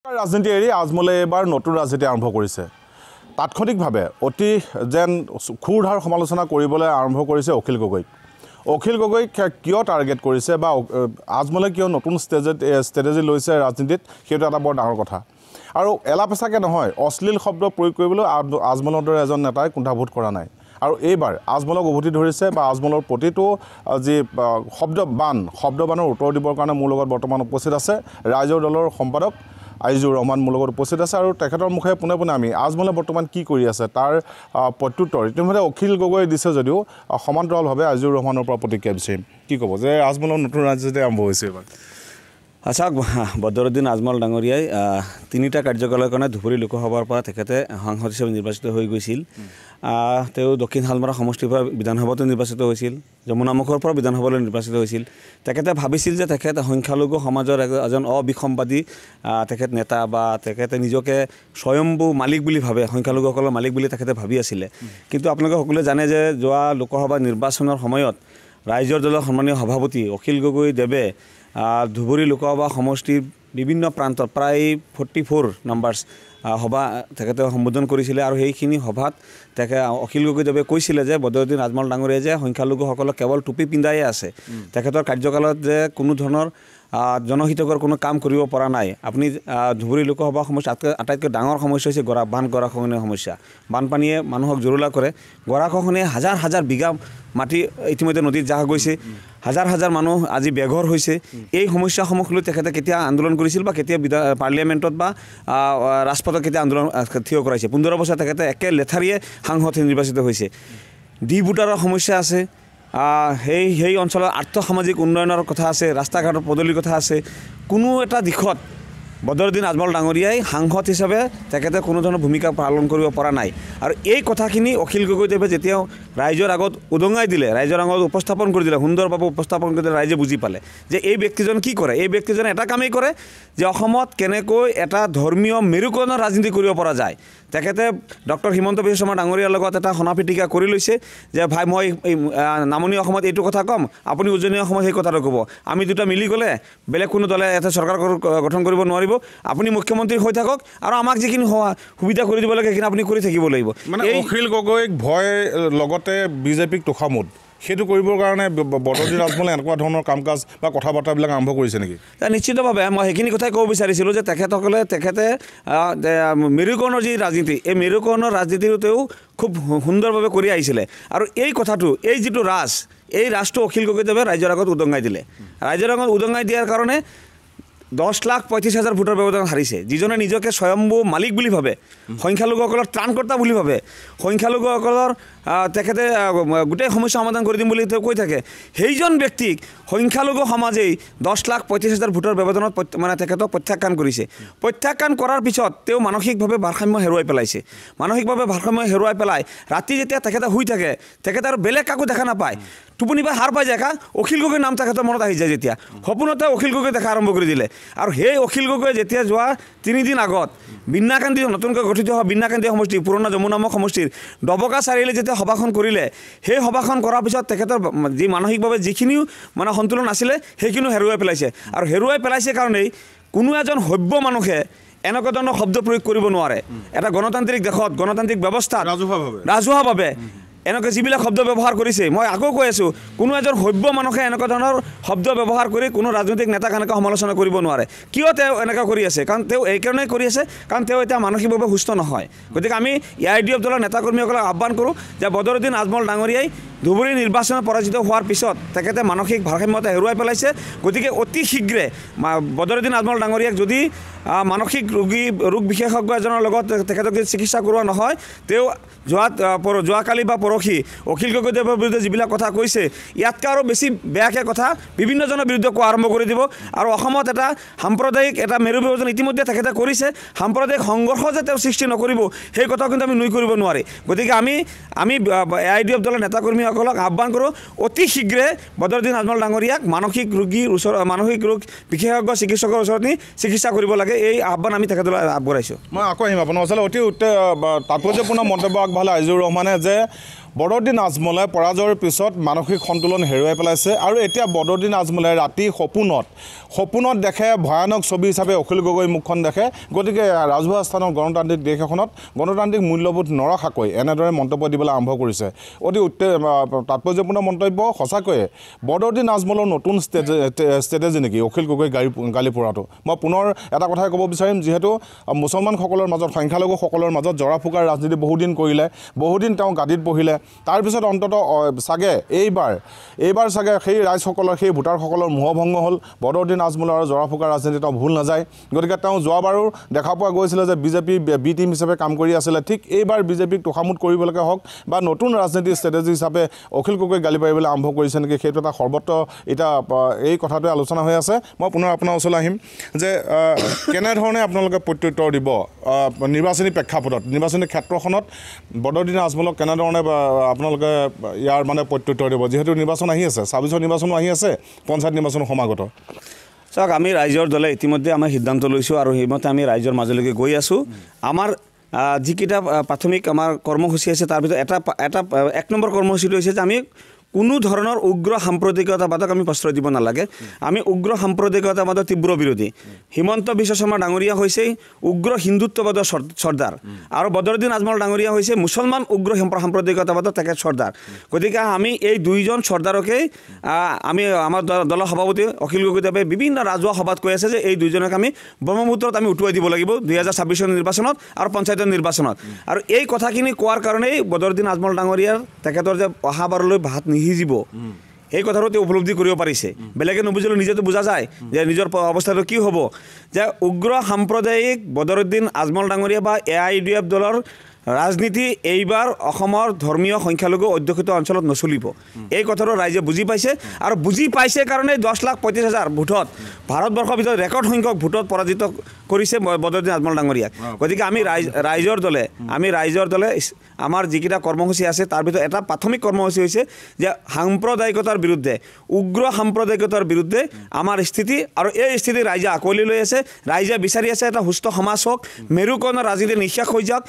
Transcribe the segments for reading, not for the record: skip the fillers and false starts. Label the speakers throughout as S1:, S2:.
S1: ৰাজনীতি এৰি আজমলে এবাৰ নতুন ৰাজনীতি আৰম্ভ কৰিছে। তাৎক্ষণিকভাৱে অতি যেন খুৰধাৰ সমালোচনা কৰিবলৈ আৰম্ভ কৰিছে অখিল গগৈক। অখিল গগৈক কিয় টাৰ্গেট কৰিছে বা আজমলে কিয় নতুন ষ্ট্ৰেটেজি লৈছে ৰাজনীতিত, সেইটো এটা বৰ ডাঙৰ কথা। আৰু এলাপেচাকৈ নহয়, অশ্লীল শব্দ প্ৰয়োগ কৰিবলৈ আজমলৰ দৰে এজন নেতাই কুণ্ঠাবোধ কৰা নাই। আৰু এইবাৰ আজমলক উভতি ধৰিছে বা আজমলৰ প্ৰতিটো যি শব্দবানৰ উত্তৰ দিবৰ কাৰণে মোৰ লগত বৰ্তমান উপস্থিত আছে ৰাইজৰ দলৰ সম্পাদক আজিজুৰ ৰহমান মোৰ লগত উপস্থিত আছে। আৰু তেখেতৰ মুখে পোনে পোনে আমি আজমলে বৰ্তমান কি কৰি আছে তাৰ প্ৰত্যুত্তৰ ইতিমধ্যে অখিল গগৈ দিছে যদিও সমান্তৰালভাৱে আজিজুৰ ৰহমানৰ পৰা প্ৰতিক্ৰিয়া বিচাৰিম। কি ক'ব যে আজমলৰ নতুন ৰাজনীতি আৰম্ভ হৈছে এইবাৰ?
S2: আচ্ছা, বদৰুদ্দিন আজমল ডাঙৰীয়াই 3টা কাৰ্যকালৰ কাৰণে ধুবুৰী লোকসভাৰ পৰা তেখেতে সাংসদ হিচাপে নিৰ্বাচিত হৈ গৈছিল। তেওঁ দক্ষিণ শালমৰা সমষ্টিৰ পৰা বিধানসভাতো নিৰ্বাচিত হৈছিল, যমুনামুখৰ পৰা বিধানসভালৈ নিৰ্বাচিত হৈছিল। তেখেতে ভাবিছিল যে তেখেত সংখ্যালঘু সমাজৰ এজন অবিসম্বাদী তেখেত নেতা বা তেখেতে নিজকে স্বয়ম্ভু মালিক বুলি ভাবে, সংখ্যালঘুসকলৰ মালিক বুলি তেখেতে ভাবি আছিলে। কিন্তু আপোনালোকে সকলোৱে জানে যে যোৱা লোকসভা নিৰ্বাচনৰ সময়ত ৰাইজৰ দলৰ সন্মানীয় সভাপতি অখিল গগৈ দেৱে ধুবুৰী লোকসভা সমষ্টিৰ বিভিন্ন প্ৰান্তত প্ৰায় 44 নাম্বাৰ্ছ সভা তেখেতে সম্বোধন কৰিছিলে। আৰু সেইখিনি সভাত অখিল গগৈদেৱে কৈছিলে যে বদৰুদ্দিন আজমল ডাঙৰীয়াই যে সংখ্যালঘুসকলক কেৱল টুপি পিন্ধাইয়ে আছে, তেখেতৰ কাৰ্যকালত যে কোনো ধৰণৰ জনহিতকৰ কোনো কাম কৰিব পৰা নাই। আপুনি ধুবুৰী লোকসভা সমষ্টি আটাইতকৈ ডাঙৰ সমস্যা হৈছে গৰাখহনীয়া সমস্যা। বানপানীয়ে মানুহক জুৰুলা কৰে। গৰাখহনীয়ে হাজাৰ হাজাৰ বিঘা মাটি ইতিমধ্যে নদীত জাহ গৈছে, হাজাৰ হাজাৰ মানুহ আজি বেঘৰ হৈছে। এই সমস্যাসমূহ লৈ তেখেতে কেতিয়া আন্দোলন কৰিছিল বা কেতিয়া পাৰ্লিয়ামেণ্টত বা ৰাজপথত কেতিয়া আন্দোলন থিয় কৰাইছে? 15 বছৰ তেখেতে একে লেঠাৰিয়ে সাংসদ নিৰ্বাচিত হৈছে। ভোটাৰৰ সমস্যা আছে, সেই অঞ্চলৰ আৰ্থসামাজিক উন্নয়নৰ কথা আছে, ৰাস্তা ঘাটৰ পদূলিৰ কথা আছে। কোনো এটা দিশত বদৰুদ্দিন আজমল ডাঙৰীয়াই সাংসদ হিচাপে তেখেতে কোনো ধৰণৰ ভূমিকা পালন কৰিব পৰা নাই। আৰু এই কথাখিনি অখিল গগৈদেৱে যেতিয়া ৰাইজৰ আগত উদঙাই দিলে, ৰাইজৰ আগত উপস্থাপন কৰি দিলে, সুন্দৰভাৱে উপস্থাপন কৰি দিলে, ৰাইজে বুজি পালে যে এই ব্যক্তিজন কি কৰে। এই ব্যক্তিজনে এটা কামেই কৰে যে অসমত কেনেকৈ এটা ধৰ্মীয় মেৰুকৰণৰ ৰাজনীতি কৰিব পৰা যায়। তেখেতে ডক্টৰ হিমন্ত বিশ্ব শৰ্মা ডাঙৰীয়াৰ লগত এটা সনাপিটিকা কৰি লৈছে যে ভাই মই এই নামনি অসমত এইটো কথা ক'ম, আপুনি উজনি অসমত সেই কথাটো ক'ব। আমি দুটা মিলি গ'লে বেলেগ কোনো দলে এটা চৰকাৰ গঠন কৰিব নোৱাৰিব। আপুনি মুখ্যমন্ত্ৰী হৈ থাকক আৰু আমাক যিখিনি সুবিধা কৰি দিব লাগে সেইখিনি আপুনি কৰি থাকিব লাগিব।
S1: মানে অখিল গগৈক ভয় লগতে বিজেপিক তোষামোদ সেইটো কৰিবৰ কাৰণে বদৰুদ্দিন আজমলে এনেকুৱা ধৰণৰ কাম কাজ বা কথা বাৰ্তাবিলাক আৰম্ভ কৰিছে নেকি?
S2: নিশ্চিতভাৱে মই সেইখিনি কথাই ক'ব বিচাৰিছিলোঁ যে তেখেতে মেৰুকৰণৰ যি ৰাজনীতি, এই মেৰুকৰণৰ ৰাজনীতিটো খুব সুন্দৰভাৱে কৰি আহিছিলে। আৰু এই কথাটো, এই যিটো এই ৰাজটো অখিল গগৈদেৱে ৰাইজৰ আগত উদঙাই দিলে। ৰাইজৰ আগত উদঙাই দিয়াৰ কাৰণে 10,35,000 ভোটৰ ব্যৱধান হাৰিছে। যিজনে নিজকে স্বয়ম্ভু মালিক বুলি ভাবে, সংখ্যালঘুসকলৰ ত্ৰাণকৰ্তা বুলি ভাবে, সংখ্যালঘুসকলৰ তেখেতে গোটেই সমস্যা সমাধান কৰি দিম বুলি তেওঁ কৈ থাকে, সেইজন ব্যক্তিক সংখ্যালঘু সমাজেই 10,35,000 ভোটৰ ব্যৱধানত মানে তেখেতক প্ৰত্যাখ্যান কৰিছে। প্ৰত্যাখ্যান কৰাৰ পিছত তেওঁ মানসিকভাৱে ভাৰসাম্য হেৰুৱাই পেলাইছে। মানসিকভাৱে ভাৰসাম্য হেৰুৱাই পেলাই ৰাতি যেতিয়া তেখেতে শুই থাকে, তেখেতে আৰু বেলেগ কাকো দেখা নাপায়, টোপনি পাই সাৰ পাই যায়। অখিল গগৈৰ নাম তেখেতৰ মনত আহি যায়। যেতিয়া সপোনতে অখিল গগৈ দেখা আৰম্ভ কৰি দিলে। আৰু সেই অখিল গগৈ যেতিয়া যোৱা 3 দিন আগত বিন্নাকান্দি নতুনকৈ গঠিত হোৱা বিন্নাকান্দি সমষ্টি, পুৰণা যমুনামুখ সমষ্টিৰ ডবকা চাৰিআলি যেতিয়া সভাখন কৰিলে, সেই সভাখন কৰাৰ পিছত তেখেতৰ যি মানসিকভাৱে যিখিনিও মানে সন্তুলন আছিলে সেইখিনিও হেৰুৱাই পেলাইছে। আৰু হেৰুৱাই পেলাইছে কাৰণেই কোনো এজন সভ্য মানুহে এনেকুৱা ধৰণৰ শব্দ প্ৰয়োগ কৰিব নোৱাৰে। এটা গণতান্ত্ৰিক দেশত, গণতান্ত্ৰিক ব্যৱস্থাত ৰাজহুৱাভাৱে এনেকৈ যিবিলাক শব্দ ব্যৱহাৰ কৰিছে, মই আকৌ কৈ আছোঁ, কোনো এজন সভ্য মানুহে এনেকুৱা ধৰণৰ শব্দ ব্যৱহাৰ কৰি কোনো ৰাজনৈতিক নেতাক এনেকৈ সমালোচনা কৰিব নোৱাৰে। কিয় তেওঁ এনেকুৱা কৰি আছে? কাৰণ তেওঁ এইকাৰণেই কৰি আছে কাৰণ তেওঁ এতিয়া মানসিকভাৱে সুস্থ নহয়। গতিকে আমি AIDF দলৰ নেতাকৰ্মীসকলক আহ্বান কৰোঁ যে বদৰুদ্দিন আজমল ডাঙৰীয়াই ধুবুৰী নিৰ্বাচনত পৰাজিত হোৱাৰ পিছত তেখেতে মানসিক ভাৰসাম্যতা হেৰুৱাই পেলাইছে। গতিকে অতি শীঘ্ৰে বদৰুদ্দিন আজমল ডাঙৰীয়াক যদি মানসিক ৰোগ বিশেষজ্ঞ এজনৰ লগত তেখেতক যদি চিকিৎসা কৰোৱা নহয়, তেওঁ যোৱাকালি বা পৰহি অখিল গগৈদেৱৰ বিৰুদ্ধে যিবিলাক কথা কৈছে, ইয়াতকৈ আৰু বেছি বেয়াকৈ কথা বিভিন্নজনৰ বিৰুদ্ধে কোৱা আৰম্ভ কৰি দিব। আৰু অসমত এটা সাম্প্ৰদায়িক এটা মেৰু ব্যৱধান ইতিমধ্যে তেখেতে কৰিছে। সাম্প্ৰদায়িক সংঘৰ্ষ যে তেওঁ সৃষ্টি নকৰিব সেই কথাও কিন্তু আমি নুই কৰিব নোৱাৰি। গতিকে আমি AIDF দলৰ নেতাকৰ্মী কৰ্মীসকলক আহ্বান কৰোঁ অতি শীঘ্ৰে বদৰুদ্দিন আজমল ডাঙৰীয়াক মানসিক ৰোগ বিশেষজ্ঞ চিকিৎসকৰ ওচৰত নি চিকিৎসা কৰিব লাগে এই আহ্বান আমি তেখেতলৈ আগবঢ়াইছোঁ
S1: মই আকৌ আহিম আপোনাৰ ওচৰলৈ অতি তাৎপৰ্যপূৰ্ণ মন্তব্য আগবঢ়ালে আজিজুৰ ৰহমানে যে বদৰুদ্দিন আজমলে পৰাজয়ৰ পিছত মানসিক সন্তুলন হেৰুৱাই পেলাইছে আৰু এতিয়া বদৰুদ্দিন আজমলে ৰাতি সপোনত দেখে ভয়ানক ছবি হিচাপে অখিল গগৈ মুখখন দেখে গতিকে ৰাজহুৱা স্থানত গণতান্ত্ৰিক দেশ এখনত গণতান্ত্ৰিক মূল্যবোধ নৰখাকৈ এনেদৰে মন্তব্য দিবলৈ আৰম্ভ কৰিছে অতি তাৎপৰ্যপূৰ্ণ মন্তব্য সঁচাকৈয়ে বদৰুদ্দিন আজমলৰ নতুন ষ্ট্ৰেটেজি নেকি অখিল গগৈ গালি পৰাটো মই পুনৰ এটা কথাই ক'ব বিচাৰিম যিহেতু মুছলমানসকলৰ মাজত সংখ্যালঘুসকলৰ মাজত জৰা ফুকাৰ ৰাজনীতি বহুদিন কৰিলে বহুদিন তেওঁ গাদীত বহিলে তাৰপিছত অন্ততঃ চাগে এইবাৰ চাগে সেই ৰাইজসকলৰ সেই ভোটাৰসকলৰ মোহভংগ হ'ল বদৰুদ্দিন আজমলৰ আৰু জৰা ফুকাৰ ৰাজনীতি তেওঁ ভুল নাযায় গতিকে তেওঁ যোৱাবাৰো দেখা পোৱা গৈছিলে যে বিজেপি বি টিম হিচাপে কাম কৰি আছিলে ঠিক এইবাৰ বিজেপিক তোষামোদ কৰিবলৈকে হওক বা নতুন ৰাজনীতি ষ্ট্ৰেটেজি হিচাপে অখিল গগৈ গালি পাৰিবলৈ আৰম্ভ কৰিছে নেকি সেইটো এটা সৰ্বত্ৰ এতিয়া এই কথাটোৱে আলোচনা হৈ আছে মই পুনৰ আপোনাৰ ওচৰলৈ আহিম যে কেনেধৰণে আপোনালোকে প্ৰত্যুত্তৰ দিব নিৰ্বাচনী প্ৰেক্ষাপটত নিৰ্বাচনী ক্ষেত্ৰখনত বদৰুদ্দিন আজমলক কেনেধৰণে আপোনালোকে ইয়াৰ মানে প্ৰত্যুত্তৰ দিব যিহেতু নিৰ্বাচন আহি আছে ২৬ নিৰ্বাচনো আহি আছে পঞ্চায়ত নিৰ্বাচনো সমাগত
S2: চাওক আমি ৰাইজৰ দলে ইতিমধ্যে আমাৰ সিদ্ধান্ত লৈছোঁ আৰু সেইমতে আমি ৰাইজৰ মাজলৈকে গৈ আছোঁ আমাৰ যিকেইটা প্ৰাথমিক আমাৰ কৰ্মসূচী আছে তাৰ ভিতৰত এটা ১ নম্বৰ কৰ্মসূচীটো হৈছে যে আমি কোনো ধৰণৰ উগ্ৰ সাম্প্ৰদায়িকতাবাদক আমি প্ৰশ্ৰয় দিব নালাগে আমি উগ্ৰ সাম্প্ৰদায়িকতাবাদৰ তীব্ৰ বিৰোধী হিমন্ত বিশ্ব শৰ্মা ডাঙৰীয়া হৈছে উগ্ৰ হিন্দুত্ববাদৰ চৰ্দাৰ আৰু বদৰুদ্দিন আজমল ডাঙৰীয়া হৈছে মুছলমান উগ্ৰ সাম্প্ৰদায়িকতাবাদৰ তেখেত চৰ্দাৰ গতিকে আমি এই দুইজন চৰ্দাৰকেই আমি আমাৰ দলৰ সভাপতি অখিল গগৈদেৱে বিভিন্ন ৰাজহুৱা সভাত কৈ আছে যে এই দুইজনক আমি ব্ৰহ্মপুত্ৰত আমি উটুৱাই দিব লাগিব ২০২৬ নিৰ্বাচনত আৰু পঞ্চায়তৰ নিৰ্বাচনত আৰু এই কথাখিনি কোৱাৰ কাৰণেই বদৰুদ্দিন আজমল ডাঙৰীয়াৰ তেখেতৰ যে অহাবাৰলৈ ভাত নিসিজিব এই কথাটো তেওঁ উপলব্ধি কৰিব পাৰিছে বেলেগে নুবুজিলেও নিজেতো বুজা যায় যে নিজৰ অৱস্থাটো কি হ'ব যে উগ্ৰ সাম্প্ৰদায়িক বদৰুদ্দিন আজমল ডাঙৰীয়া বা AIUDF দলৰ ৰাজনীতি এইবাৰ অসমৰ ধৰ্মীয় সংখ্যালঘু অধ্যুষিত অঞ্চলত নচলিব এই কথাটো ৰাইজে বুজি পাইছে আৰু বুজি পাইছে কাৰণে ১০,৩৫,০০০ ভোটত ভাৰতবৰ্ষৰ ভিতৰত ৰেকৰ্ড সংখ্যক ভোটত পৰাজিত কৰিছে বদৰুদ্দিন আজমল ডাঙৰীয়াক গতিকে আমি ৰাইজৰ দলে আমাৰ যিকেইটা কৰ্মসূচী আছে তাৰ ভিতৰত এটা প্ৰাথমিক কৰ্মসূচী হৈছে যে সাম্প্ৰদায়িকতাৰ বিৰুদ্ধে উগ্ৰ সাম্প্ৰদায়িকতাৰ বিৰুদ্ধে আমাৰ স্থিতি আৰু এই স্থিতি ৰাইজে আঁকোৱালি লৈ আছে ৰাইজে বিচাৰি আছে এটা সুস্থ সমাজ হওক মেৰুকৰণৰ ৰাজনীতি নিঃশেষ হৈ যাওক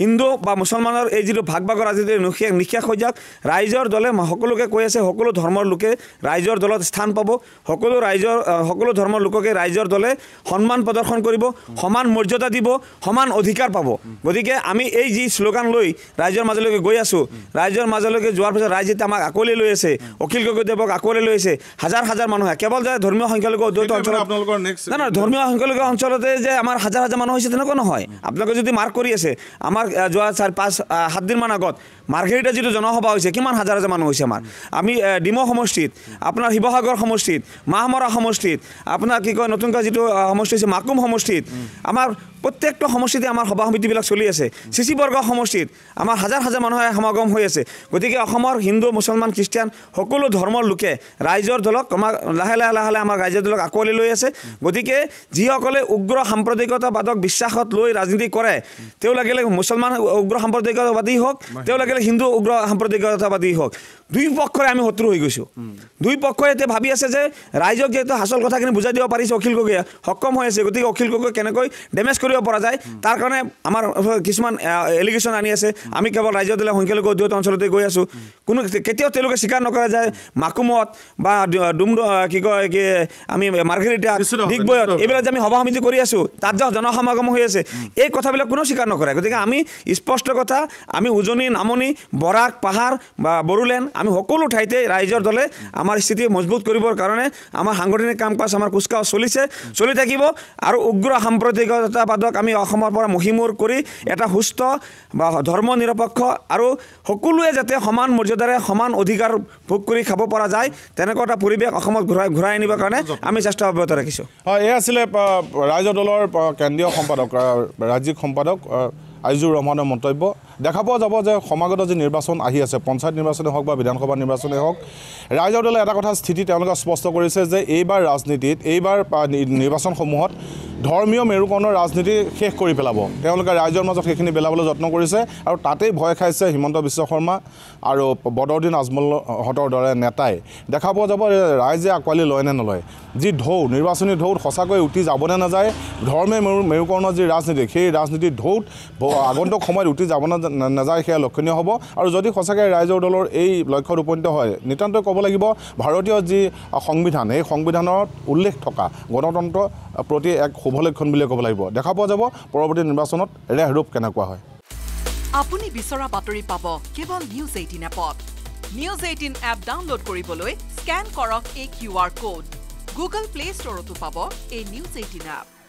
S2: হিন্দু বা মুছলমানৰ এই যিটো ভাগৰ ৰাজনীতি নিঃশেষ হৈ যাওক ৰাইজৰ দলে সকলোকে কৈ আছে সকলো ধৰ্মৰ লোকে ৰাইজৰ দলত স্থান পাব সকলো ধৰ্মৰ লোককে ৰাইজৰ দলে সন্মান প্ৰদৰ্শন কৰিব সমান মৰ্যাদা দিব সমান অধিকাৰ পাব গতিকে আমি এই যি শ্লোগান লৈ ৰাইজৰ মাজলৈকে গৈ আছোঁ ৰাইজৰ মাজলৈকে যোৱাৰ পিছত ৰাইজে আমাক আঁকোৱালি লৈ আছে অখিল গগৈদেৱক আঁকোৱালি লৈ আছে হাজাৰ মানুহে কেৱল যে ধৰ্মীয় সংখ্যালঘু অধ্যুষিত অঞ্চলত ধৰ্মীয় সংখ্যালঘু অঞ্চলতে যে আমাৰ হাজাৰ মানুহ হৈছে তেনেকুৱা নহয় আপোনালোকে যদি মাৰ্ক কৰি আছে আমাৰ যোৱা ৪-৫-৭ দিনমান আগত মাৰ্ঘেৰিটা যিটো জনসভা হৈছে কিমান হাজাৰ মানুহ হৈছে আমাৰ আমি ডিমৌ সমষ্টিত আপোনাৰ শিৱসাগৰ সমষ্টিত মাহমৰা সমষ্টিত আপোনাৰ কি কয় নতুনকৈ যিটো সমষ্টি হৈছে মাকুম সমষ্টিত আমাৰ প্ৰত্যেকটো সমষ্টিতে আমাৰ সভা সমিতিবিলাক চলি আছে চিচি বৰ্গ সমষ্টিত আমাৰ হাজাৰ মানুহে সমাগম হৈ আছে গতিকে অসমৰ হিন্দু মুছলমান খ্ৰীষ্টিয়ান সকলো ধৰ্মৰ লোকে ৰাইজৰ দলক আমাৰ লাহে লাহে আমাৰ ৰাইজৰ দলক আঁকোৱালি লৈ আছে গতিকে যিসকলে উগ্ৰ সাম্প্ৰদায়িকতাবাদক বিশ্বাসত লৈ ৰাজনীতি কৰে তেওঁ লাগিলে মুছলমান উগ্ৰ সাম্প্ৰদায়িকতাবাদী হওক তেওঁ লাগিলে হিন্দু উগ্ৰ সাম্প্ৰদায়িকতাবাদী হওক দুই পক্ষৰে আমি শত্ৰু হৈ গৈছোঁ দুই পক্ষই এতিয়া ভাবি আছে যে ৰাইজক যিহেতু আচল কথাখিনি বুজাই দিব পাৰিছে অখিল গগৈয়ে সক্ষম হৈ আছে গতিকে অখিল গগৈ কেনেকৈ ডেমেজ কৰিব পৰা যায় তাৰ কাৰণে আমাৰ কিছুমান এলিগেশ্যন আনি আছে আমি কেৱল ৰাইজৰ দলে সংখ্যালঘু অধ্যুষিত অঞ্চলতে গৈ আছোঁ কোনো কেতিয়াও তেওঁলোকে স্বীকাৰ নকৰে যে মাকুমত বা কি কয় কি আমি মাৰ্ঘেৰিটা ডিগবৈত এইবিলাক যে আমি সভা সমিতি কৰি আছোঁ তাত যে জনসমাগম হৈ আছে এই কথাবিলাক কোনো স্বীকাৰ নকৰে গতিকে আমি স্পষ্ট কথা আমি উজনি নামনি বৰাক পাহাৰ বা বড়োলেণ্ড আমি সকলো ঠাইতে ৰাইজৰ দলে আমাৰ স্থিতি মজবুত কৰিবৰ কাৰণে আমাৰ সাংগঠনিক কাম কাজ আমাৰ কুচকাৱাজ চলি থাকিব আৰু উগ্ৰ সাম্প্ৰদায়িকতাবাদক আমি অসমৰ পৰা মহিমূৰ কৰি এটা সুস্থ বা ধৰ্ম নিৰপেক্ষ আৰু সকলোৱে যাতে সমান মৰ্যাদাৰে সমান অধিকাৰ ভোগ কৰি খাব পৰা যায় তেনেকুৱা এটা পৰিৱেশ অসমত ঘূৰাই আনিবৰ কাৰণে আমি চেষ্টা অব্যাহত ৰাখিছোঁ
S1: হয় এই আছিলে ৰাইজৰ দলৰ কেন্দ্ৰীয় সম্পাদক ৰাজ্যিক সম্পাদক আজিজুৰ ৰহমানৰ মন্তব্য দেখা পোৱা যাব যে সমাগত যি নিৰ্বাচন আহি আছে পঞ্চায়ত নিৰ্বাচনেই হওক বা বিধানসভা নিৰ্বাচনেই হওক ৰাইজৰ দলে এটা কথা স্থিতি তেওঁলোকে স্পষ্ট কৰিছে যে এইবাৰ ৰাজনীতিত এইবাৰ নিৰ্বাচনসমূহত ধৰ্মীয় মেৰুকৰণৰ ৰাজনীতি শেষ কৰি পেলাব তেওঁলোকে ৰাইজৰ মাজত সেইখিনি পেলাবলৈ যত্ন কৰিছে আৰু তাতেই ভয় খাইছে হিমন্ত বিশ্ব শৰ্মা আৰু বদৰুদ্দিন আজমলহঁতৰ দৰে নেতাই দেখা পোৱা যাব ৰাইজে আঁকোৱালি লয় নে নলয় যি ঢৌ নিৰ্বাচনী ঢৌত সঁচাকৈ উঠি যাবনে নাযায় ধৰ্মীয় মেৰুকৰণৰ যি ৰাজনীতি সেই ৰাজনীতিৰ ঢৌত আগন্তুক সময়ত উঠি যাব নাযায় সেয়া লক্ষণীয় হ'ব আৰু যদি সঁচাকৈ ৰাইজৰ দলৰ এই লক্ষ্যত উপনীত হয় নিতান্তই ক'ব লাগিব ভাৰতীয় যি সংবিধান এই সংবিধানত উল্লেখ থকা গণতন্ত্ৰ প্ৰতি এক শুভ লক্ষণ বুলিয়ে ক'ব লাগিব দেখা পোৱা যাব পৰৱৰ্তী নিৰ্বাচনত ৰূপ কেনেকুৱা হয়
S3: আপুনি বিচৰা বাতৰি পাব কেৱল নিউজ 18 এপত নিউজ 18 এপ ডাউনলোড কৰিবলৈ স্ক্যান কৰক এই QR কোড গুগল প্লে ষ্টৰতো পাব এই নিউজ 18 এপ